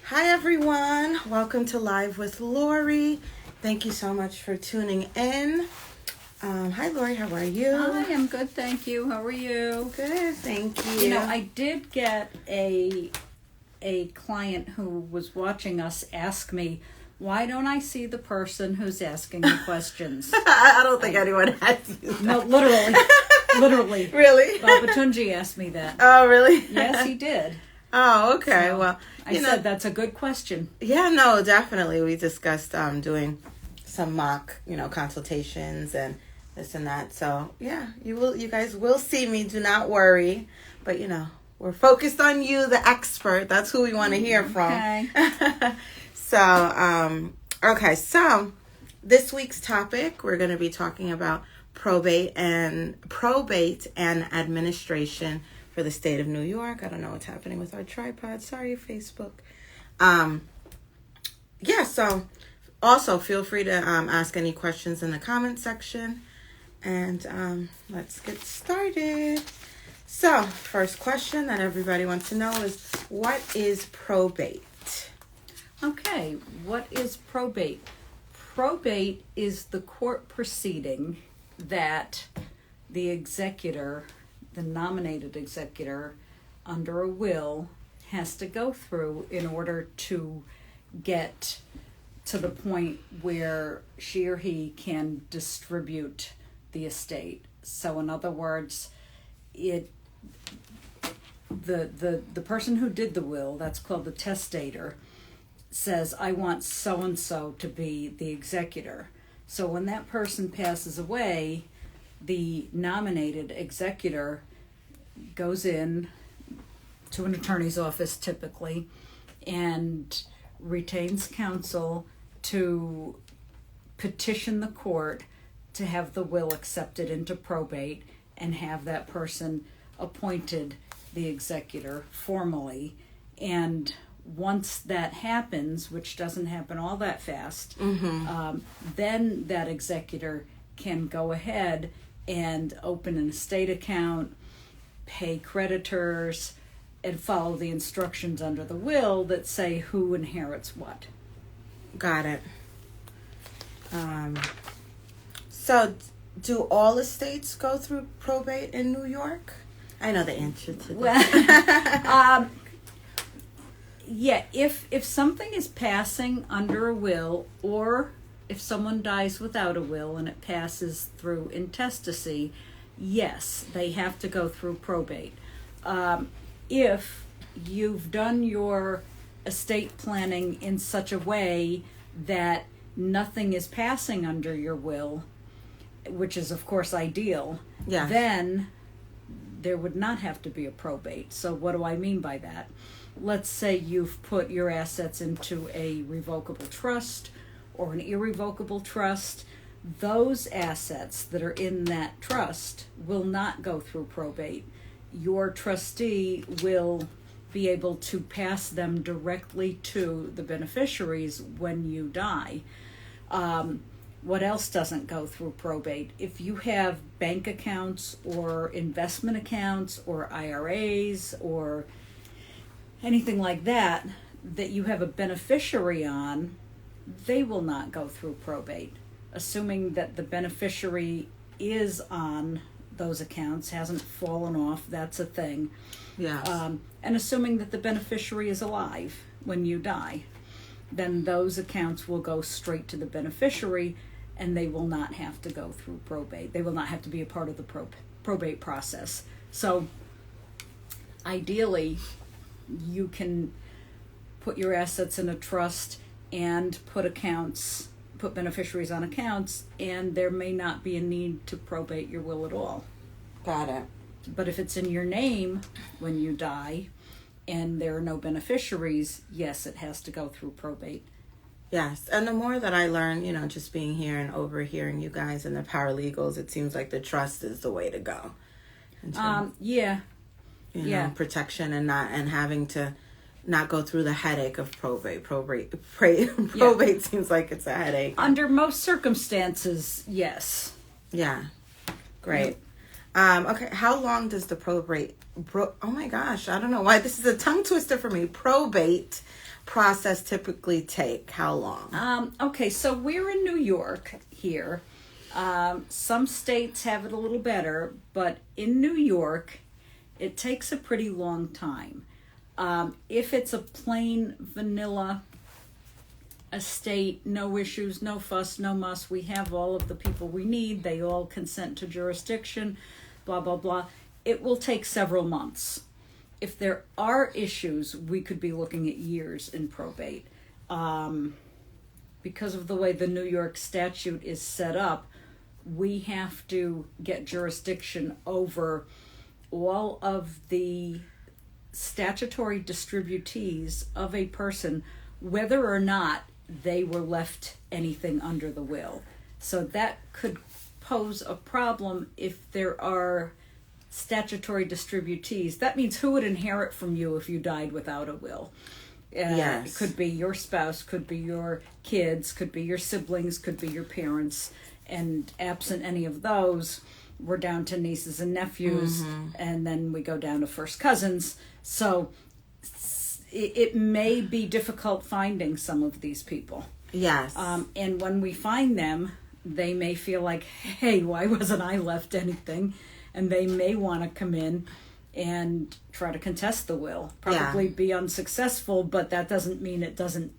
Hi everyone, welcome to Live with Lori. Thank you so much for tuning in. Hi Lori, how are you? Hi, I'm good, thank you. How are you? Good, thank you. You know, I did get a client who was watching us ask me, why don't I see the person who's asking the questions? I don't think anyone has used that. No, literally. Really? Baba Tunji asked me that. Oh, really? Yes, he did. Oh, okay. So, well, I said that's a good question. Yeah, no, definitely. We discussed doing some mock, consultations and this and that. So yeah, you guys will see me. Do not worry. But we're focused on you, the expert. That's who we want to hear from. Okay. So this week's topic, we're going to be talking about probate and administration for the state of New York. I don't know what's happening with our tripod. Sorry, Facebook. So also feel free to ask any questions in the comment section. And let's get started. So, first question that everybody wants to know is, what is probate? Okay, what is probate? Probate is the court proceeding that the executor, the nominated executor under a will, has to go through in order to get to the point where she or he can distribute the estate. So in other words, the person who did the will, that's called the testator, says, I want so-and-so to be the executor. So when that person passes away, the nominated executor goes in to an attorney's office typically and retains counsel to petition the court to have the will accepted into probate and have that person appointed the executor formally. And once that happens, which doesn't happen all that fast, then that executor can go ahead and open an estate account, pay creditors, and follow the instructions under the will that say who inherits what. Got it. So, do all estates go through probate in New York? I know the answer to that. Yeah, if something is passing under a will, or if someone dies without a will and it passes through intestacy, yes, they have to go through probate. If you've done your estate planning in such a way that nothing is passing under your will, which is of course ideal, yes, then there would not have to be a probate. So what do I mean by that? Let's say you've put your assets into a revocable trust or an irrevocable trust. Those assets that are in that trust will not go through probate. Your trustee will be able to pass them directly to the beneficiaries when you die. What else doesn't go through probate? If you have bank accounts or investment accounts or IRAs or anything like that you have a beneficiary on, they will not go through probate. Assuming that the beneficiary is on those accounts, hasn't fallen off, that's a thing. Yeah. And assuming that the beneficiary is alive when you die, then those accounts will go straight to the beneficiary and they will not have to go through probate. They will not have to be a part of the probate process. So ideally, you can put your assets in a trust and put beneficiaries on accounts, and there may not be a need to probate your will at all. Got it. But if it's in your name when you die and there are no beneficiaries, yes, it has to go through probate. Yes, and the more that I learn, just being here and overhearing you guys and the paralegals, it seems like the trust is the way to go. Protection and having to not go through the headache of probate. Probate seems like it's a headache. Under most circumstances, yes. Yeah. Great. Okay, how long does the oh my gosh, I don't know why this is a tongue twister for me. Probate process typically take? How long? Okay, so we're in New York here. Some states have it a little better, but in New York, it takes a pretty long time. If it's a plain vanilla estate, no issues, no fuss, no muss, we have all of the people we need, they all consent to jurisdiction, blah, blah, blah, it will take several months. If there are issues, we could be looking at years in probate. Because of the way the New York statute is set up, we have to get jurisdiction over all of the statutory distributees of a person, whether or not they were left anything under the will. So that could pose a problem if there are statutory distributees. That means who would inherit from you if you died without a will. Yes. It could be your spouse, could be your kids, could be your siblings, could be your parents. And absent any of those, we're down to nieces and nephews, and then we go down to first cousins. So it may be difficult finding some of these people. Yes. And when we find them, they may feel like, hey, why wasn't I left anything? And they may want to come in and try to contest the will. Probably be unsuccessful, but that doesn't mean it doesn't,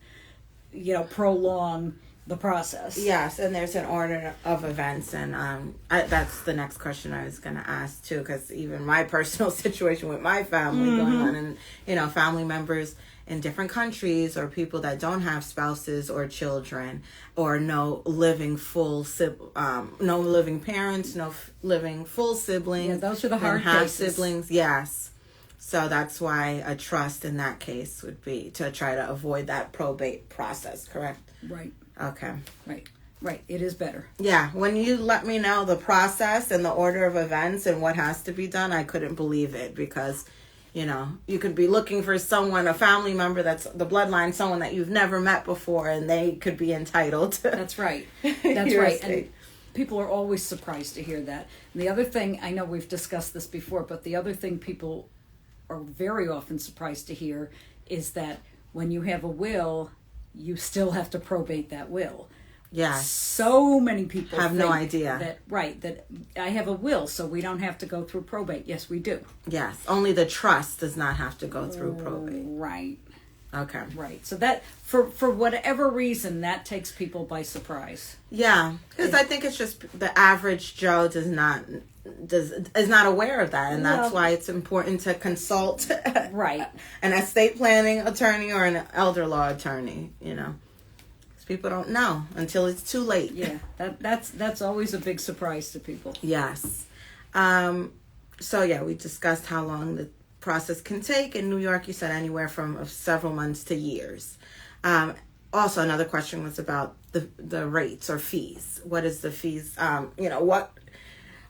prolong the process. Yes, and there's an order of events, and that's the next question I was going to ask too, because even my personal situation with my family going on, and family members in different countries, or people that don't have spouses or children, or no living parents, no living full siblings. Yeah, those are the hard half cases. Siblings. Yes. So that's why a trust in that case would be to try to avoid that probate process, correct? Right. Okay. Right. It is better. Yeah. When you let me know the process and the order of events and what has to be done, I couldn't believe it, because, you could be looking for someone, a family member that's the bloodline, someone that you've never met before, and they could be entitled to. That's right. That's right. And people are always surprised to hear that. And the other thing, I know we've discussed this before, but the other thing people are very often surprised to hear is that when you have a will, you still have to probate that will. Yeah. So many people have think no idea. that I have a will, so we don't have to go through probate. Yes, we do. Yes. Only the trust does not have to go through probate. Right. Okay. Right. So that, for whatever reason, that takes people by surprise. Yeah. Because I think it's just the average Joe is not aware of that, and that's why it's important to consult right an estate planning attorney or an elder law attorney, because people don't know until it's too late. Yeah, that's always a big surprise to people. Yes. So we discussed how long the process can take. In New York, you said anywhere from several months to years. Also, another question was about the rates or fees. What is the fees? What?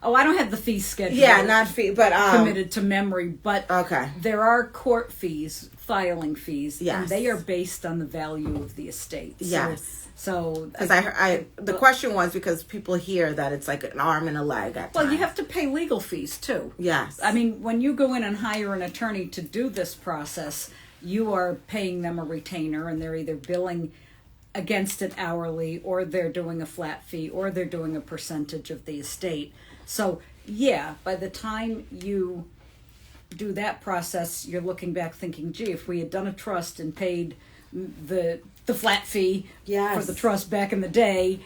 Oh, I don't have the fee schedule. Yeah, not fee, but committed to memory. But okay, there are court fees, filing fees, yes, and they are based on the value of the estate. Yes. So because the question was because people hear that it's like an arm and a leg at times. You have to pay legal fees too. Yes. I mean, when you go in and hire an attorney to do this process, you are paying them a retainer, and they're either billing against it hourly, or they're doing a flat fee, or they're doing a percentage of the estate. So, by the time you do that process, you're looking back thinking, gee, if we had done a trust and paid the flat fee for the trust back in the day,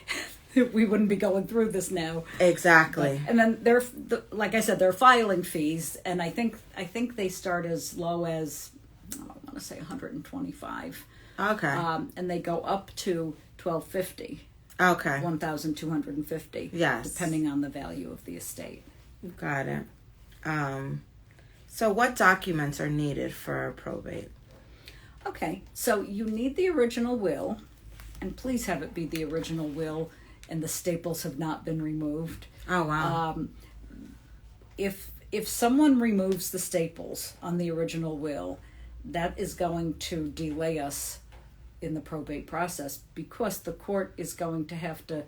we wouldn't be going through this now. Exactly. And then like I said, there are filing fees, and I think they start as low as, I want to say $125. Okay. And they go up to $1,250. Okay. $1,250. Yes. Depending on the value of the estate. Got it. So what documents are needed for probate? Okay. So you need the original will, and please have it be the original will, and the staples have not been removed. Oh, wow. If someone removes the staples on the original will, that is going to delay us in the probate process, because the court is going to have to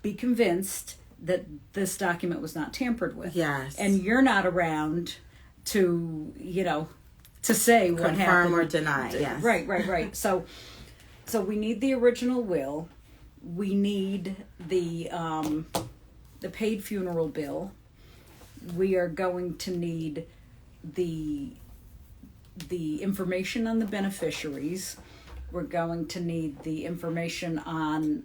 be convinced that this document was not tampered with. Yes. And you're not around to to say what happened. Confirm or deny, yes. Right. So we need the original will. We need the paid funeral bill. We are going to need the information on the beneficiaries. We're going to need the information on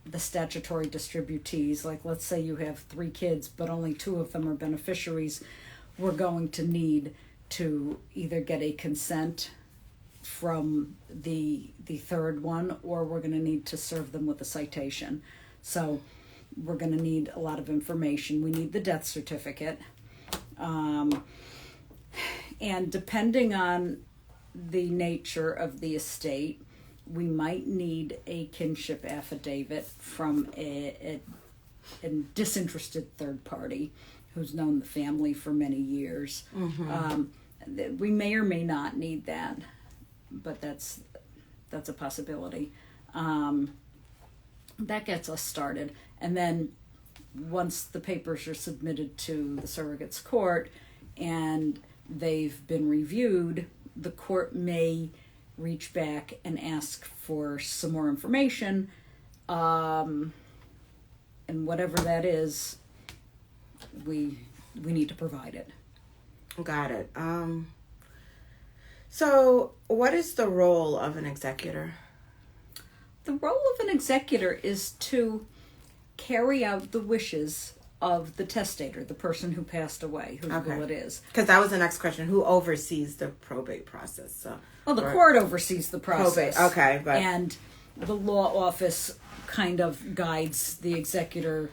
the statutory distributees. Like, let's say you have 3 kids, but only 2 of them are beneficiaries. We're going to need to either get a consent from the third one, or we're going to need to serve them with a citation. So we're going to need a lot of information. We need the death certificate. And depending on the nature of the estate, we might need a kinship affidavit from a disinterested third party who's known the family for many years. We may or may not need that, but that's a possibility. That gets us started. And then once the papers are submitted to the surrogate's court and they've been reviewed, the court may reach back and ask for some more information, and whatever that is, we need to provide it. Got it. So what is the role of an executor? The role of an executor is to carry out the wishes of the testator, the person who passed away, whose will it is. Because that was the next question. Who oversees the probate process? The court oversees the process. Probate, okay. And the law office kind of guides the executor,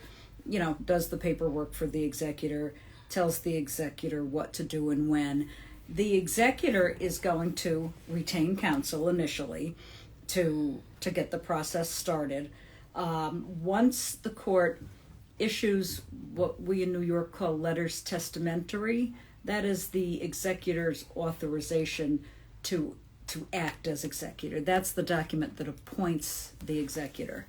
does the paperwork for the executor, tells the executor what to do and when. The executor is going to retain counsel initially to get the process started. Once the court issues what we in New York call letters testamentary, that is the executor's authorization to act as executor. That's the document that appoints the executor.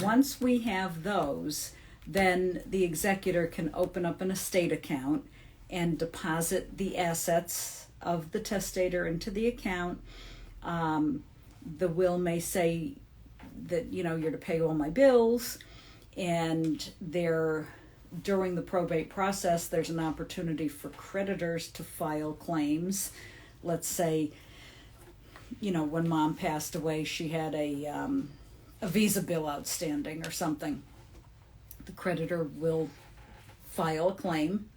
Once we have those, then the executor can open up an estate account and deposit the assets of the testator into the account. The will may say that, you're to pay all my bills, and during the probate process, there's an opportunity for creditors to file claims. Let's say, when mom passed away, she had a visa bill outstanding or something. The creditor will file a claim,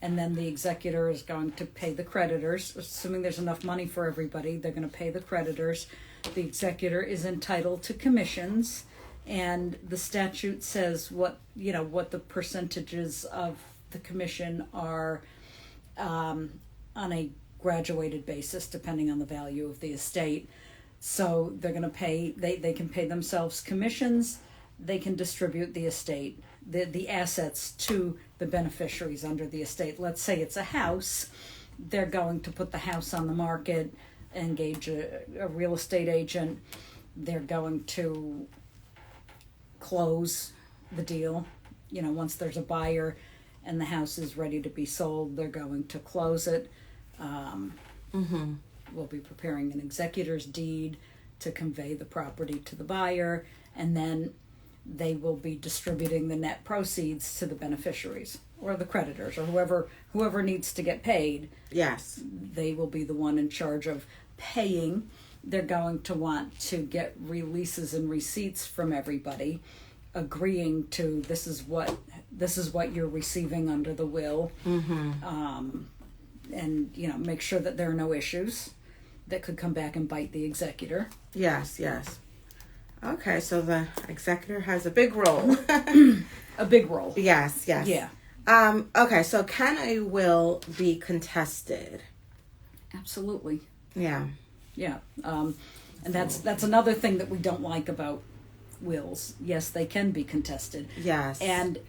and then the executor is going to pay the creditors. Assuming there's enough money for everybody, they're going to pay the creditors. The executor is entitled to commissions, and the statute says what the percentages of the commission are on a graduated basis depending on the value of the estate. So they're going to pay, they can pay themselves commissions, they can distribute the estate, the assets to the beneficiaries under the estate. Let's say it's a house, they're going to put the house on the market, engage a real estate agent, they're going to close the deal. Once there's a buyer and the house is ready to be sold, they're going to close it. We'll be preparing an executor's deed to convey the property to the buyer, and then they will be distributing the net proceeds to the beneficiaries or the creditors or whoever needs to get paid. Yes. They will be the one in charge of paying. They're going to want to get releases and receipts from everybody, agreeing to this is what you're receiving under the will, and make sure that there are no issues that could come back and bite the executor. Yes. Okay, so the executor has a big role. A big role. Yes. Yeah. Okay, so can a will be contested? Absolutely. Yeah. And that's another thing that we don't like about wills. Yes, they can be contested. Yes. And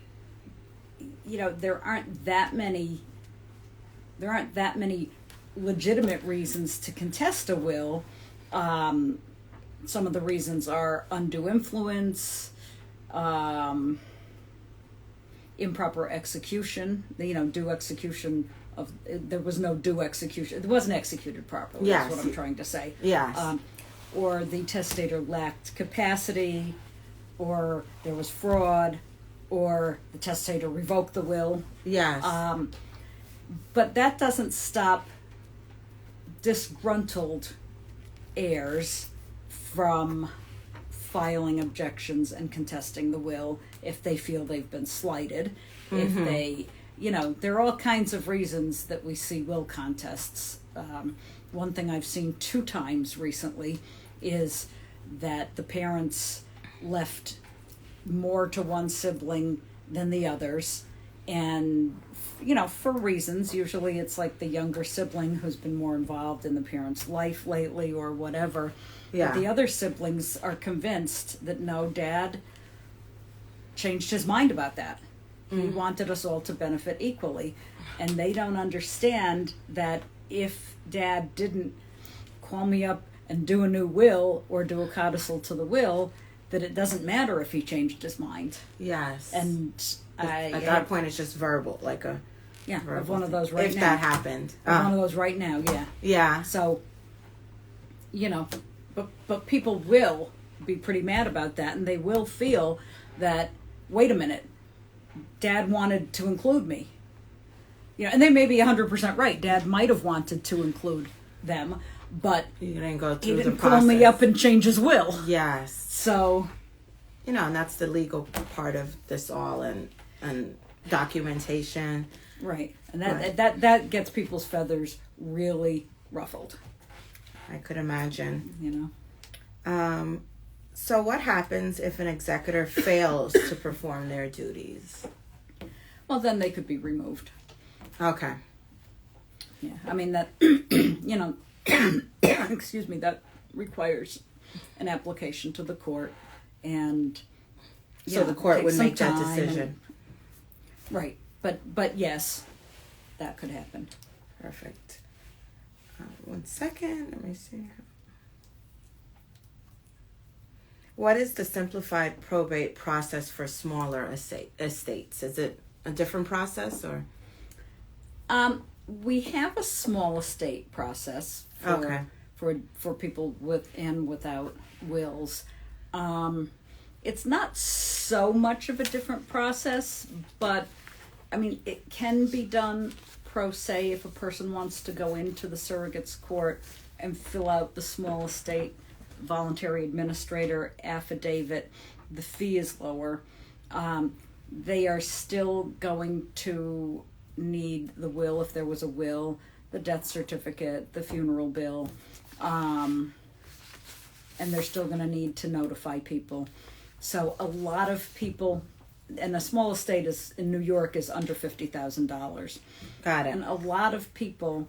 there aren't that many legitimate reasons to contest a will. Some of the reasons are undue influence, improper execution. Due execution there was no due execution. It wasn't executed properly. Yes. That's what I'm trying to say. Yes. Or the testator lacked capacity, or there was fraud, or the testator revoked the will. Yes. But that doesn't stop disgruntled heirs from filing objections and contesting the will if they feel they've been slighted. If they, there are all kinds of reasons that we see will contests. One thing I've seen 2 times recently is that the parents left more to one sibling than the others, and for reasons. Usually it's like the younger sibling who's been more involved in the parent's life lately or whatever. Yeah. But the other siblings are convinced that no, Dad changed his mind about that. He wanted us all to benefit equally, and they don't understand that if Dad didn't call me up and do a new will or do a codicil to the will, that it doesn't matter if he changed his mind. Yes. And at that point, it's just verbal, like a verbal of one of those right if now. If that happened. One of those right now, yeah. Yeah. So, but people will be pretty mad about that, and they will feel that, wait a minute, Dad wanted to include me. And they may be 100% right. Dad might have wanted to include them, but you didn't go through he didn't the process. call me up and change his will. Yes. So, and that's the legal part of this all, and documentation. Right. And that gets people's feathers really ruffled. I could imagine. So what happens if an executor fails to perform their duties? Well, then they could be removed. Okay. Yeah. I mean, that, excuse me, that requires an application to the court, and so the court would make that decision. Right. But yes, that could happen. Perfect. 1 second. Let me see. What is the simplified probate process for smaller estates? Is it a different process, or? We have a small estate process for people with and without wills. It's not so much of a different process, but I mean, it can be done pro se if a person wants to go into the surrogate's court and fill out the small estate voluntary administrator affidavit. The fee is lower. They are still going to need the will if there was a will, the death certificate, the funeral bill, and they're still going to need to notify people. So a lot of people, and a small estate in New York is under $50,000. Got it. And a lot of people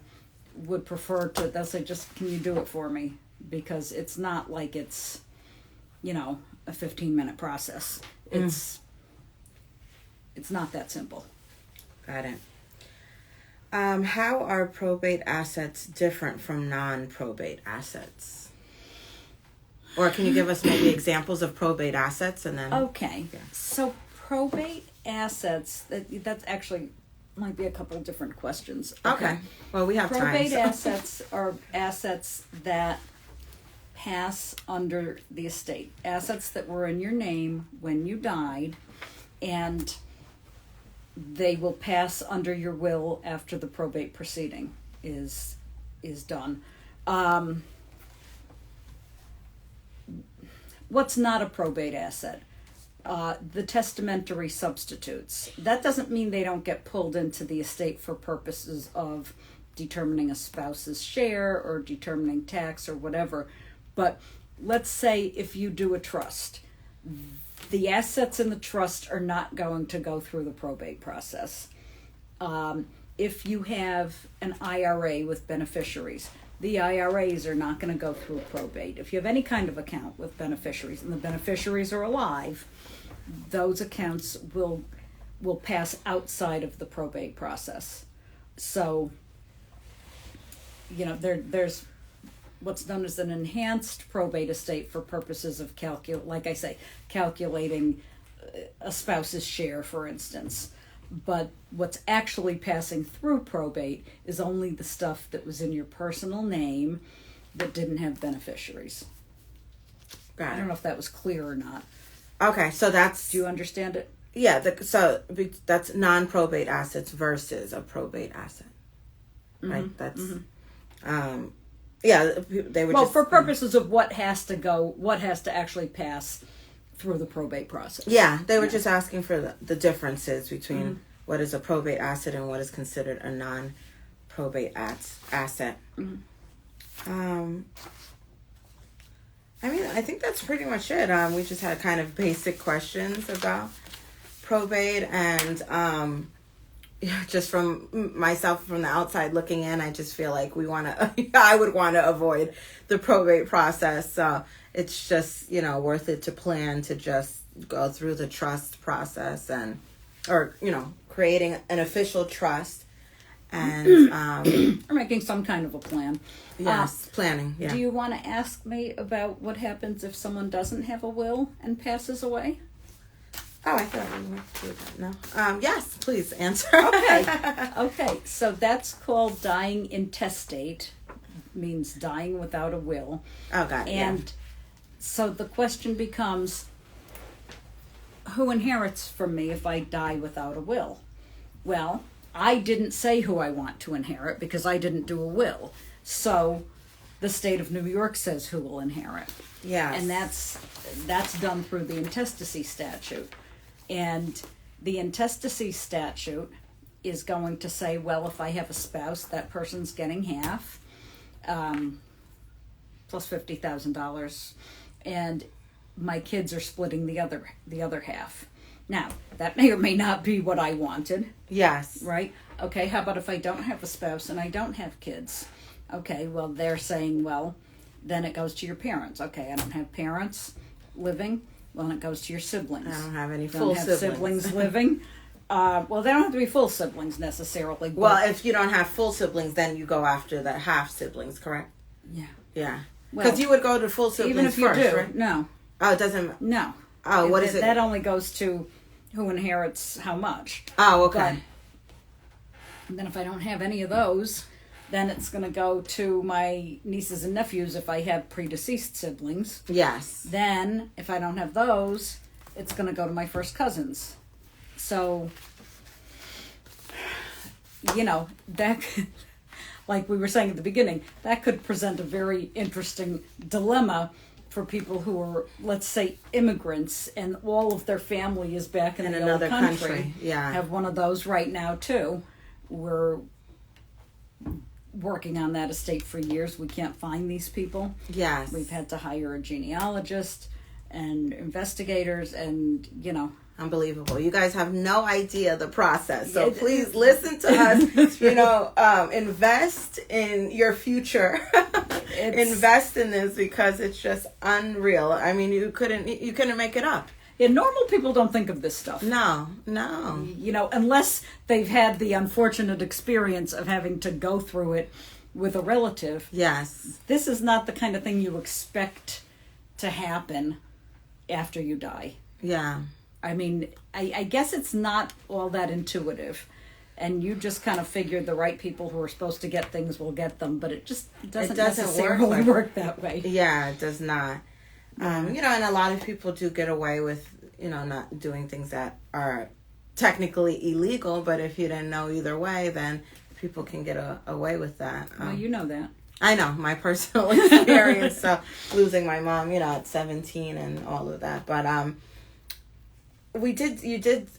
would prefer they'll say, just, can you do it for me? Because it's not like it's, a 15-minute process. It's not that simple. Got it. How are probate assets different from non-probate assets? Or can you give us maybe examples of probate assets, and then? Okay. Yeah. So probate assets, that's actually might be a couple different questions. Okay. Well, we have probate time. Assets are assets that pass under the estate. Assets that were in your name when you died, and they will pass under your will after the probate proceeding is done. What's not a probate asset? The testamentary substitutes. That doesn't mean they don't get pulled into the estate for purposes of determining a spouse's share or determining tax or whatever. But let's say if you do a trust, the assets in the trust are not going to go through the probate process. If you have an IRA with beneficiaries, the IRAs are not going to go through probate. If you have any kind of account with beneficiaries and the beneficiaries are alive, those accounts will pass outside of the probate process. So, there's what's known as an enhanced probate estate for purposes of calculating a spouse's share, for instance. But what's actually passing through probate is only the stuff that was in your personal name that didn't have beneficiaries. Got it. I don't know if that was clear or not. Okay, so that's... Do you understand it? Yeah, so that's non-probate assets versus a probate asset. Right? That's... yeah, they were well, just... for purposes of what has to actually pass through the probate process. Yeah, they were just asking for the differences between what is a probate asset and what is considered a non-probate asset. I mean, I think that's pretty much it. We just had kind of basic questions about probate, and just from myself from the outside looking in, I just feel like I would want to avoid the probate process. So it's just, worth it to plan to just go through the trust process or creating an official trust and or making some kind of a plan. Yes, planning. Yeah. Do you want to ask me about what happens if someone doesn't have a will and passes away? Oh, I thought we were doing that. No. Yes, please answer. Okay. So that's called dying intestate. Means dying without a will. Oh, got it. And so the question becomes, who inherits from me if I die without a will? Well, I didn't say who I want to inherit because I didn't do a will. So the state of New York says who will inherit. Yes. And that's done through the intestacy statute. And the intestacy statute is going to say, well, if I have a spouse, that person's getting half, plus $50,000, and my kids are splitting the other half. Now, that may or may not be what I wanted. Yes. Right? Okay, how about if I don't have a spouse and I don't have kids? Okay, well, they're saying, well, then it goes to your parents. Okay, I don't have parents living. Well, then it goes to your siblings. I don't have any don't full have siblings living. Well, they don't have to be full siblings necessarily. But well, if you don't have full siblings, then you go after the half siblings, correct? Yeah. Yeah. Because you would go to full siblings even if you first, do, right? No. Oh, it doesn't... No. Oh, what is it? That only goes to who inherits how much. Oh, okay. But then if I don't have any of those, then it's going to go to my nieces and nephews if I have predeceased siblings. Yes. Then, if I don't have those, it's going to go to my first cousins. So, that, like we were saying at the beginning, that could present a very interesting dilemma for people who are, let's say, immigrants, and all of their family is back in another country. Yeah. Have one of those right now, too. We're working on that estate for years. We can't find these people. Yes. We've had to hire a genealogist and investigators and, Unbelievable. You guys have no idea the process. So please listen to us, invest in your future. Invest in this because it's just unreal. I mean, you couldn't make it up. Yeah, normal people don't think of this stuff. No. Unless they've had the unfortunate experience of having to go through it with a relative. Yes. This is not the kind of thing you expect to happen after you die. Yeah. I mean, I guess it's not all that intuitive. And you just kind of figure the right people who are supposed to get things will get them. But it doesn't necessarily work that way. Yeah, it does not. And a lot of people do get away with, not doing things that are technically illegal. But if you didn't know either way, then people can get away with that. Well, you know that. I know, my personal experience. So losing my mom, at 17 and all of that. But you did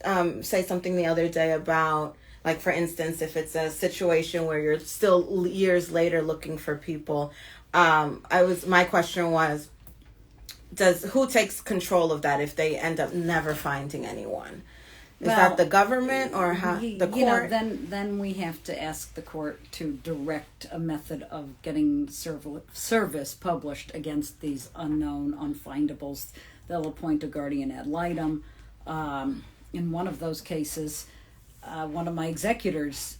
say something the other day about, like, for instance, if it's a situation where you're still years later looking for people, my question was, who takes control of that if they end up never finding anyone? Is that the government or the court? Then we have to ask the court to direct a method of getting service published against these unknown unfindables. They'll appoint a guardian ad litem. In one of those cases, one of my executors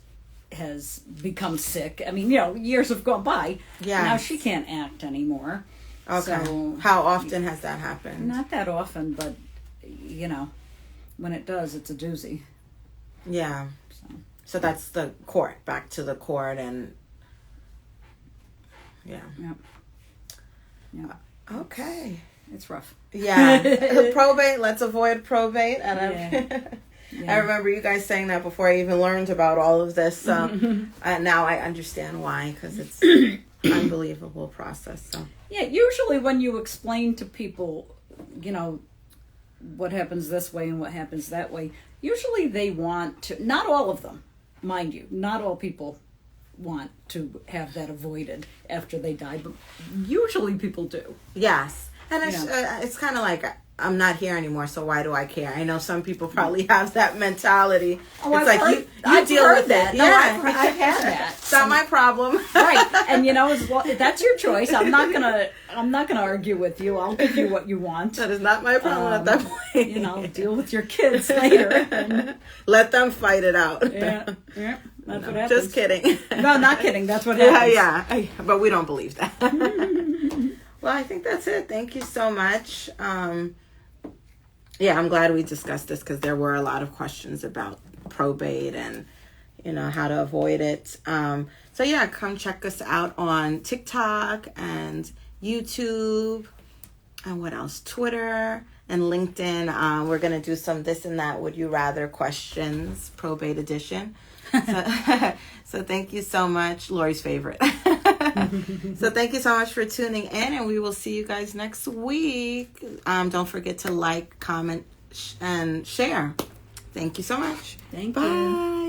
has become sick. I mean, years have gone by. Yeah. Now she can't act anymore. Okay. So, how often has that happened? Not that often, but, when it does, it's a doozy. Yeah. So that's the court. Back to the court and yeah. Okay. It's rough. Yeah. Probate. Let's avoid probate. And I remember you guys saying that before I even learned about all of this. So now I understand why, because it's unbelievable process. So yeah, usually when you explain to people, what happens this way and what happens that way, usually they want to, not all of them, mind you, not all people want to have that avoided after they die, but usually people do. Yes. And it's kind of like, I'm not here anymore, so why do I care? I know some people probably have that mentality. Oh, it's I've like heard, you deal with that. it. No, Yeah. I've had that. It's not my problem. Right. And that's your choice. I'm not gonna argue with you. I'll give you what you want. That is not my problem at that point. Deal with your kids later. Let them fight it out. Yeah. That's what happens. Just kidding. No, not kidding. That's what happens. Yeah. But we don't believe that. Well, I think that's it. Thank you so much. I'm glad we discussed this because there were a lot of questions about probate and, how to avoid it. Come check us out on TikTok and YouTube and what else? Twitter and LinkedIn. We're going to do some this and that would you rather questions, probate edition. So thank you so much. Lori's favorite. So thank you so much for tuning in, and we will see you guys next week. Don't forget to like, comment, and share. Thank you so much. Thank Bye. you.